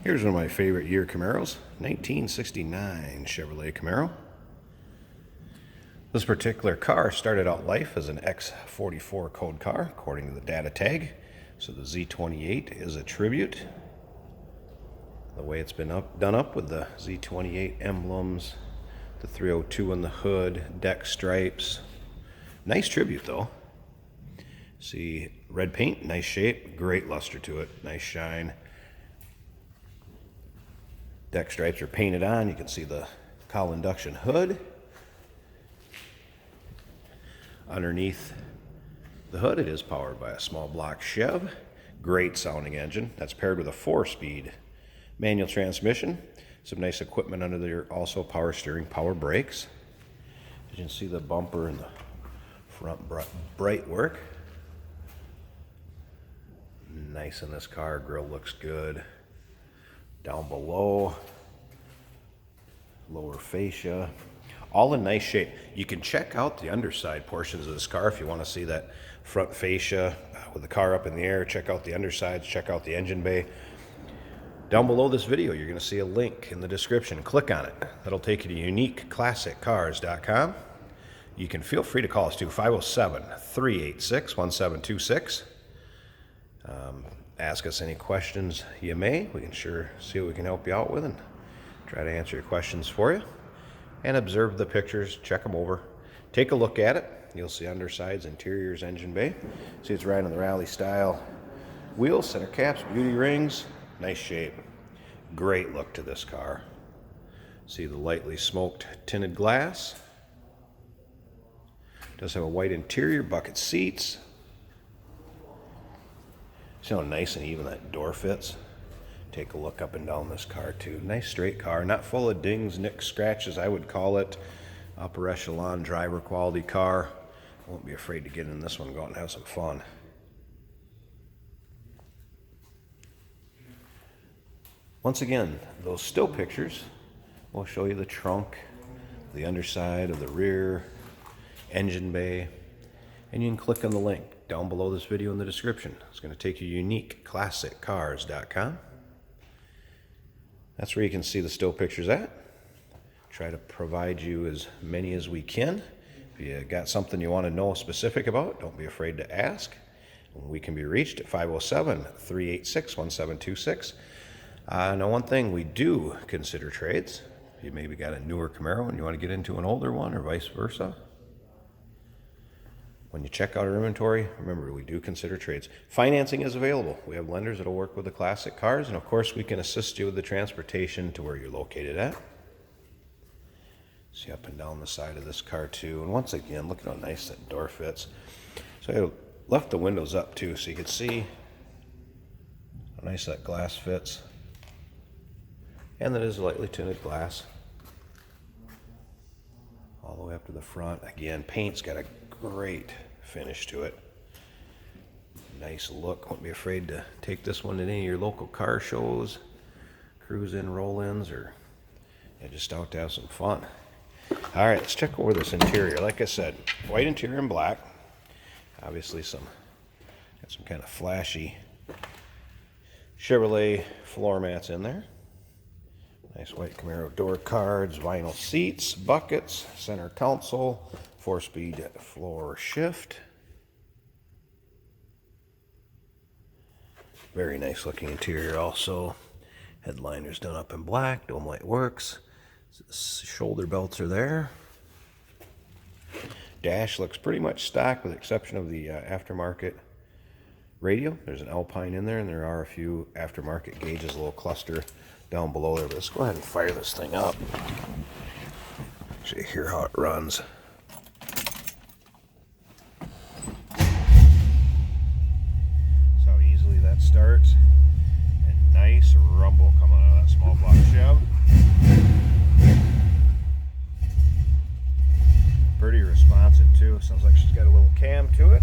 Here's one of my favorite year Camaros, 1969 Chevrolet Camaro. This particular car started out life as an X44 code car, according to the data tag. So the Z28 is a tribute. The way it's been done up with the Z28 emblems, the 302 on the hood, deck stripes. Nice tribute though. See red paint, nice shape, great luster to it, nice shine. Deck stripes are painted on. You can see the cowl induction hood. Underneath the hood, it is powered by a small block Chev. Great sounding engine. That's paired with a 4-speed manual transmission. Some nice equipment under there, also power steering, power brakes. You can see the bumper and the front bright work. Nice in this car. Grille looks good. Down below, lower fascia, all in nice shape. You can check out the underside portions of this car if you want to see that front fascia with the car up in the air. Check out the undersides, check out the engine bay. Down below this video, you're going to see a link in the description. Click on it. That'll take you to uniqueclassiccars.com. You can feel free to call us too, 507-386-1726. Ask us any questions you may. We can sure see what we can help you out with and try to answer your questions for you. And observe the pictures, check them over. Take a look at it. You'll see undersides, interiors, engine bay. See it's riding on the rally style wheels, center caps, beauty rings. Nice shape. Great look to this car. See the lightly smoked tinted glass. Does have a white interior, bucket seats. See how nice and even that door fits? Take a look up and down this car too. Nice straight car, not full of dings, nicks, scratches, I would call it. Upper echelon driver quality car. Won't be afraid to get in this one, go out and have some fun. Once again, those still pictures will show you the trunk, the underside of the rear, engine bay, and you can click on the link down below this video in the description. It's going to take you to uniqueclassiccars.com. That's where you can see the still pictures at. Try to provide you as many as we can. If you got something you want to know specific about, don't be afraid to ask. We can be reached at 507-386-1726. Now one thing, we do consider trades. If you maybe got a newer Camaro and you want to get into an older one or vice versa, when you check out our inventory, remember, we do consider trades. Financing is available. We have lenders that will work with the classic cars, and of course, we can assist you with the transportation to where you're located at. See up and down the side of this car too. And once again, look at how nice that door fits. So I left the windows up too, so you can see how nice that glass fits. And that is lightly tinted glass. All the way up to the front. Again, paint's got a great finish to it. Nice look. Won't be afraid to take this one to any of your local car shows, cruise in, roll-ins, or just out to have some fun. All right, let's check over this interior. Like I said, white interior and black. Obviously got some kind of flashy Chevrolet floor mats in there. Nice white Camaro door cards, vinyl seats, buckets, center console, 4-speed floor shift. Very nice looking interior also. Headliners done up in black, dome light works. Shoulder belts are there. Dash looks pretty much stock with the exception of the aftermarket radio. There's an Alpine in there, and there are a few aftermarket gauges, a little cluster down below there. But let's go ahead and fire this thing up so you hear how it runs. That's how easily that starts. And nice rumble coming out of that small block Chev. Pretty responsive too. Sounds like she's got a little cam to it.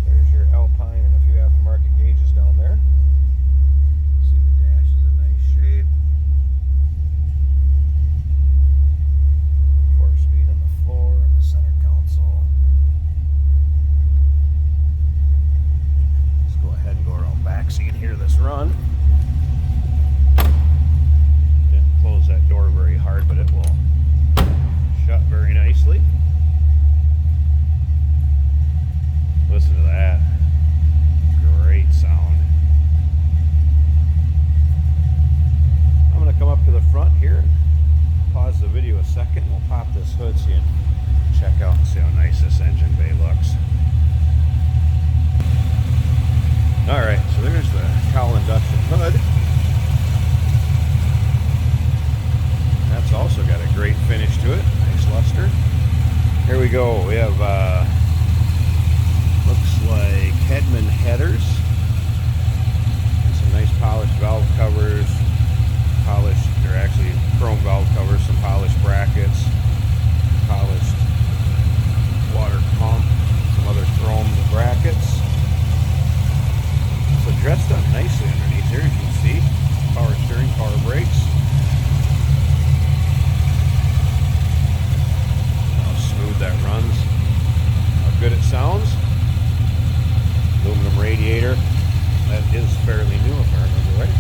There's your Alpine and a few aftermarket gauges down there. See the dash is a nice shape. 4-speed on the floor and the center console. Let's go ahead and go around back so you can hear this run. nicely underneath here, as you can see. Power steering, power brakes. How smooth that runs. How good it sounds. Aluminum radiator. That is fairly new if I remember right.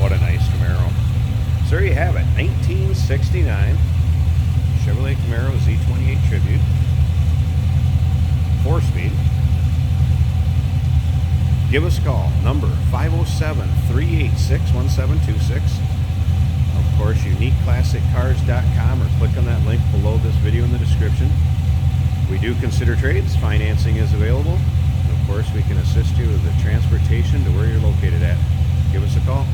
What a nice Camaro. So there you have it, 1969 Chevrolet Camaro Z28 Tribute. 4-speed. Give us a call, number 507-386-1726. Of course, uniqueclassiccars.com, or click on that link below this video in the description. We do consider trades. Financing is available. And of course, we can assist you with the transportation to where you're located at. Give us a call.